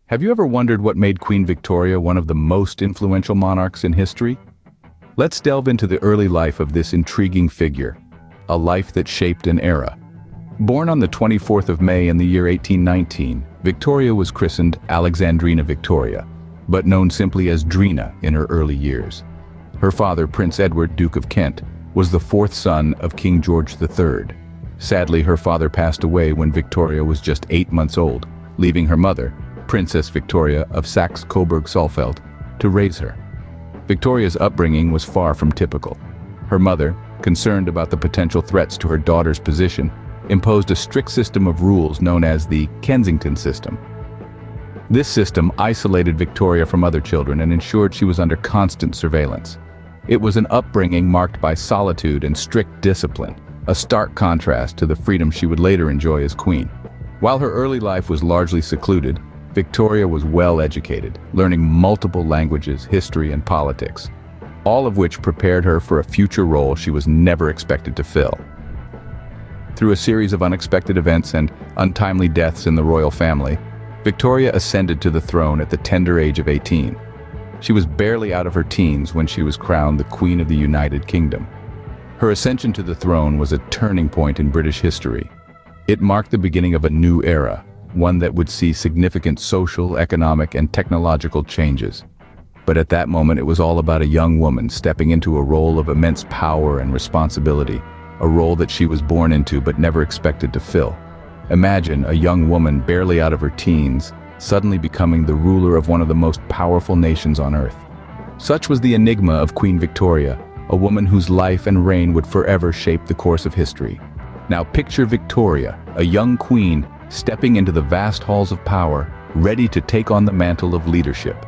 Have you ever wondered what made Queen Victoria one of the most influential monarchs in history? Let's delve into the early life of this intriguing figure, a life that shaped an era. Born on the 24th of May in the year 1819, Victoria was christened Alexandrina Victoria, but known simply as Drina in her early years. Her father, Prince Edward, Duke of Kent, was the fourth son of King George III. Sadly, her father passed away when Victoria was just 8 months old, leaving her mother, Princess Victoria of Saxe-Coburg-Saalfeld, to raise her. Victoria's upbringing was far from typical. Her mother, concerned about the potential threats to her daughter's position, imposed a strict system of rules known as the Kensington system. This system isolated Victoria from other children and ensured she was under constant surveillance. It was an upbringing marked by solitude and strict discipline, a stark contrast to the freedom she would later enjoy as queen. While her early life was largely secluded, Victoria was well educated, learning multiple languages, history, and politics, all of which prepared her for a future role she was never expected to fill. Through a series of unexpected events and untimely deaths in the royal family, Victoria ascended to the throne at the tender age of 18. She was barely out of her teens when she was crowned the Queen of the United Kingdom. Her ascension to the throne was a turning point in British history. It marked the beginning of a new era, one that would see significant social, economic, and technological changes. But at that moment, it was all about a young woman stepping into a role of immense power and responsibility, a role that she was born into but never expected to fill. Imagine a young woman barely out of her teens, suddenly becoming the ruler of one of the most powerful nations on earth. Such was the enigma of Queen Victoria, a woman whose life and reign would forever shape the course of history. Now picture Victoria, a young queen, stepping into the vast halls of power, ready to take on the mantle of leadership.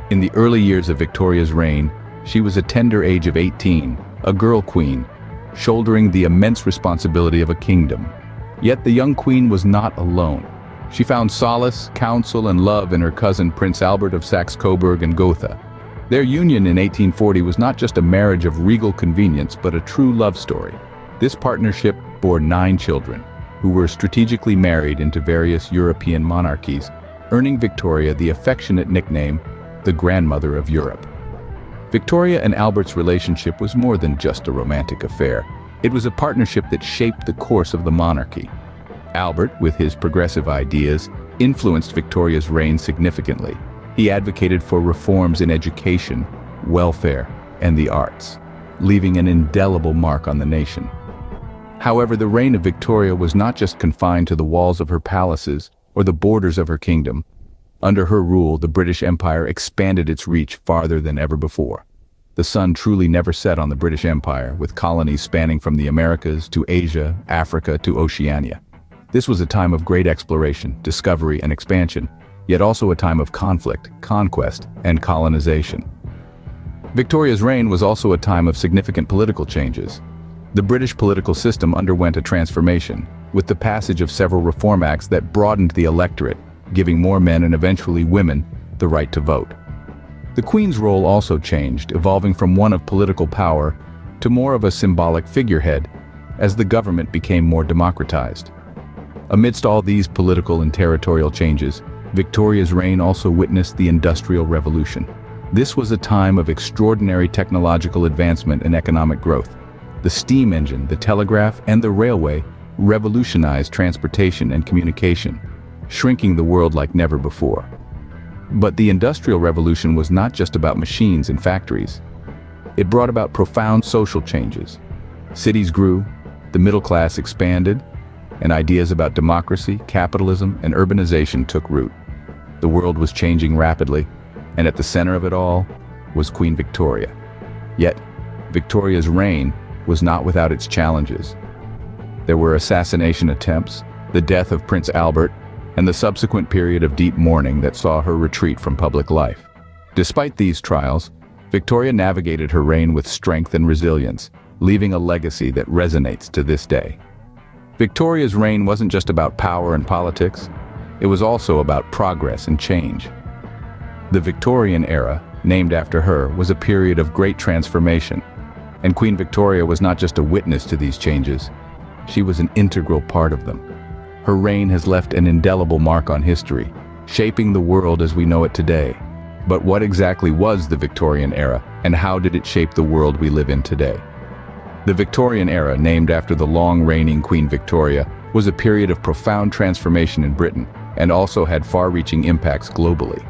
In the early years of Victoria's reign, she was a tender age of 18, a girl queen, shouldering the immense responsibility of a kingdom. Yet the young queen was not alone. She found solace, counsel, and love in her cousin Prince Albert of Saxe-Coburg and Gotha. Their union in 1840 was not just a marriage of regal convenience, but a true love story. This partnership bore 9 children, who were strategically married into various European monarchies, earning Victoria the affectionate nickname, the Grandmother of Europe. Victoria and Albert's relationship was more than just a romantic affair. It was a partnership that shaped the course of the monarchy. Albert, with his progressive ideas, influenced Victoria's reign significantly. He advocated for reforms in education, welfare, and the arts, leaving an indelible mark on the nation. However, the reign of Victoria was not just confined to the walls of her palaces or the borders of her kingdom. Under her rule, the British Empire expanded its reach farther than ever before. The sun truly never set on the British Empire, with colonies spanning from the Americas to Asia, Africa to Oceania. This was a time of great exploration, discovery, and expansion, yet also a time of conflict, conquest, and colonization. Victoria's reign was also a time of significant political changes. The British political system underwent a transformation, with the passage of several reform acts that broadened the electorate, giving more men and eventually women the right to vote. The Queen's role also changed, evolving from one of political power to more of a symbolic figurehead as the government became more democratized. Amidst all these political and territorial changes, Victoria's reign also witnessed the Industrial Revolution. This was a time of extraordinary technological advancement and economic growth. The steam engine, the telegraph, and the railway revolutionized transportation and communication, shrinking the world like never before. But the Industrial Revolution was not just about machines and factories. It brought about profound social changes. Cities grew, the middle class expanded, and ideas about democracy, capitalism, and urbanization took root. The world was changing rapidly, and at the center of it all was Queen Victoria. Yet, Victoria's reign was not without its challenges. There were assassination attempts, the death of Prince Albert, and the subsequent period of deep mourning that saw her retreat from public life. Despite these trials, Victoria navigated her reign with strength and resilience, leaving a legacy that resonates to this day. Victoria's reign wasn't just about power and politics, it was also about progress and change. The Victorian Era, named after her, was a period of great transformation, and Queen Victoria was not just a witness to these changes, she was an integral part of them. Her reign has left an indelible mark on history, shaping the world as we know it today. But what exactly was the Victorian era, and how did it shape the world we live in today? The Victorian era, named after the long-reigning Queen Victoria, was a period of profound transformation in Britain, and also had far-reaching impacts globally.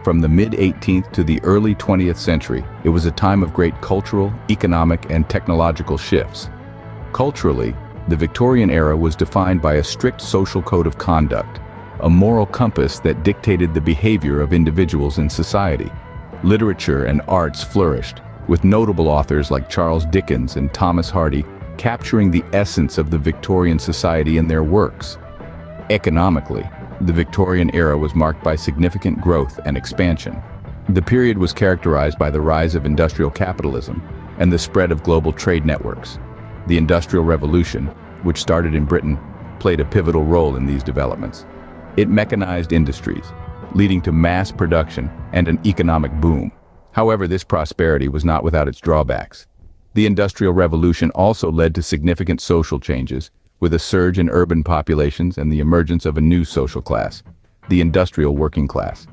From the mid-18th to the early 20th century, it was a time of great cultural, economic, and technological shifts. Culturally, the Victorian era was defined by a strict social code of conduct, a moral compass that dictated the behavior of individuals in society. Literature and arts flourished, with notable authors like Charles Dickens and Thomas Hardy capturing the essence of the Victorian society in their works. Economically, the Victorian era was marked by significant growth and expansion. The period was characterized by the rise of industrial capitalism and the spread of global trade networks. The Industrial Revolution, which started in Britain, played a pivotal role in these developments. It mechanized industries, leading to mass production and an economic boom. However, this prosperity was not without its drawbacks. The Industrial Revolution also led to significant social changes, with a surge in urban populations and the emergence of a new social class, the industrial working class.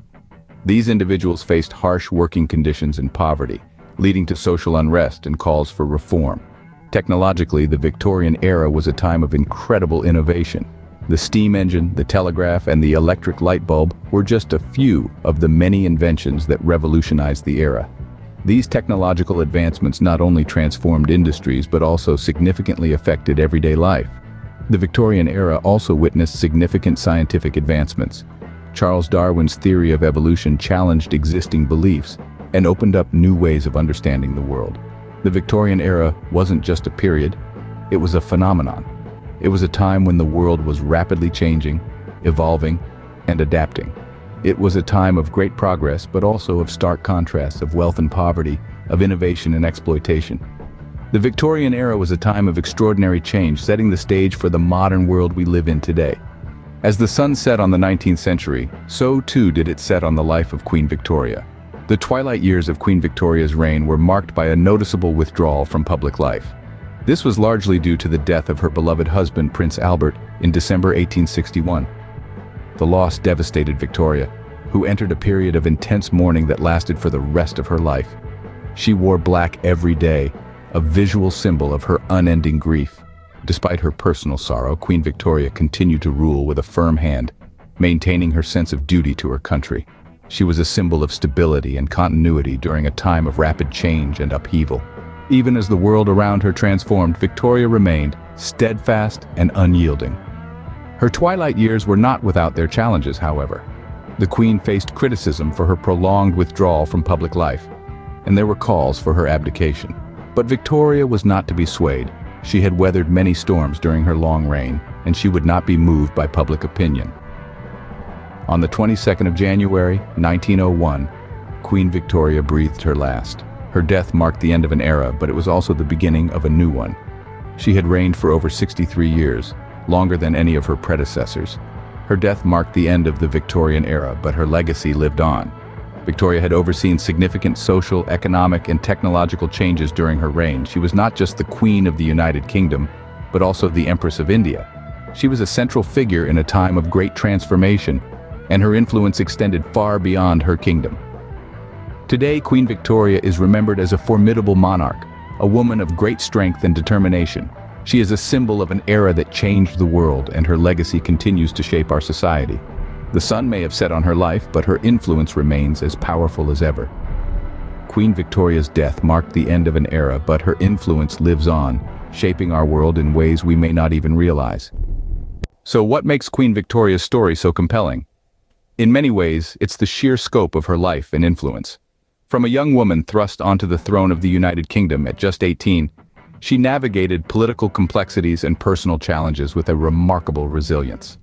These individuals faced harsh working conditions and poverty, leading to social unrest and calls for reform. Technologically, the Victorian era was a time of incredible innovation. The steam engine, the telegraph, and the electric light bulb were just a few of the many inventions that revolutionized the era. These technological advancements not only transformed industries but also significantly affected everyday life. The Victorian era also witnessed significant scientific advancements. Charles Darwin's theory of evolution challenged existing beliefs and opened up new ways of understanding the world. The Victorian era wasn't just a period, it was a phenomenon. It was a time when the world was rapidly changing, evolving, and adapting. It was a time of great progress, but also of stark contrasts of wealth and poverty, of innovation and exploitation. The Victorian era was a time of extraordinary change, setting the stage for the modern world we live in today. As the sun set on the 19th century, so too did it set on the life of Queen Victoria. The twilight years of Queen Victoria's reign were marked by a noticeable withdrawal from public life. This was largely due to the death of her beloved husband, Prince Albert, in December 1861. The loss devastated Victoria, who entered a period of intense mourning that lasted for the rest of her life. She wore black every day, a visual symbol of her unending grief. Despite her personal sorrow, Queen Victoria continued to rule with a firm hand, maintaining her sense of duty to her country. She was a symbol of stability and continuity during a time of rapid change and upheaval. Even as the world around her transformed, Victoria remained steadfast and unyielding. Her twilight years were not without their challenges, however. The Queen faced criticism for her prolonged withdrawal from public life, and there were calls for her abdication. But Victoria was not to be swayed. She had weathered many storms during her long reign, and she would not be moved by public opinion. On the 22nd of January, 1901, Queen Victoria breathed her last. Her death marked the end of an era, but it was also the beginning of a new one. She had reigned for over 63 years, longer than any of her predecessors. Her death marked the end of the Victorian era, but her legacy lived on. Victoria had overseen significant social, economic, and technological changes during her reign. She was not just the Queen of the United Kingdom, but also the Empress of India. She was a central figure in a time of great transformation, and her influence extended far beyond her kingdom. Today, Queen Victoria is remembered as a formidable monarch, a woman of great strength and determination. She is a symbol of an era that changed the world, and her legacy continues to shape our society. The sun may have set on her life, but her influence remains as powerful as ever. Queen Victoria's death marked the end of an era, but her influence lives on, shaping our world in ways we may not even realize. So what makes Queen Victoria's story so compelling? In many ways, it's the sheer scope of her life and influence. From a young woman thrust onto the throne of the United Kingdom at just 18, she navigated political complexities and personal challenges with a remarkable resilience.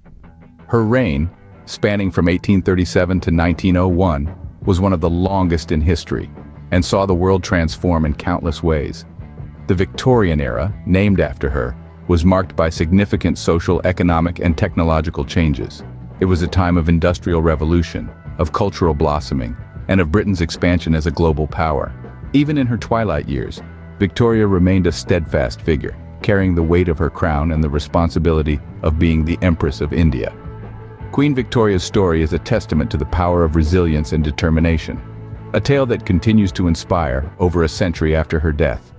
Her reign, spanning from 1837 to 1901, was one of the longest in history, and saw the world transform in countless ways. The Victorian era, named after her, was marked by significant social, economic, and technological changes. It was a time of industrial revolution, of cultural blossoming, and of Britain's expansion as a global power. Even in her twilight years, Victoria remained a steadfast figure, carrying the weight of her crown and the responsibility of being the Empress of India. Queen Victoria's story is a testament to the power of resilience and determination, a tale that continues to inspire over a century after her death.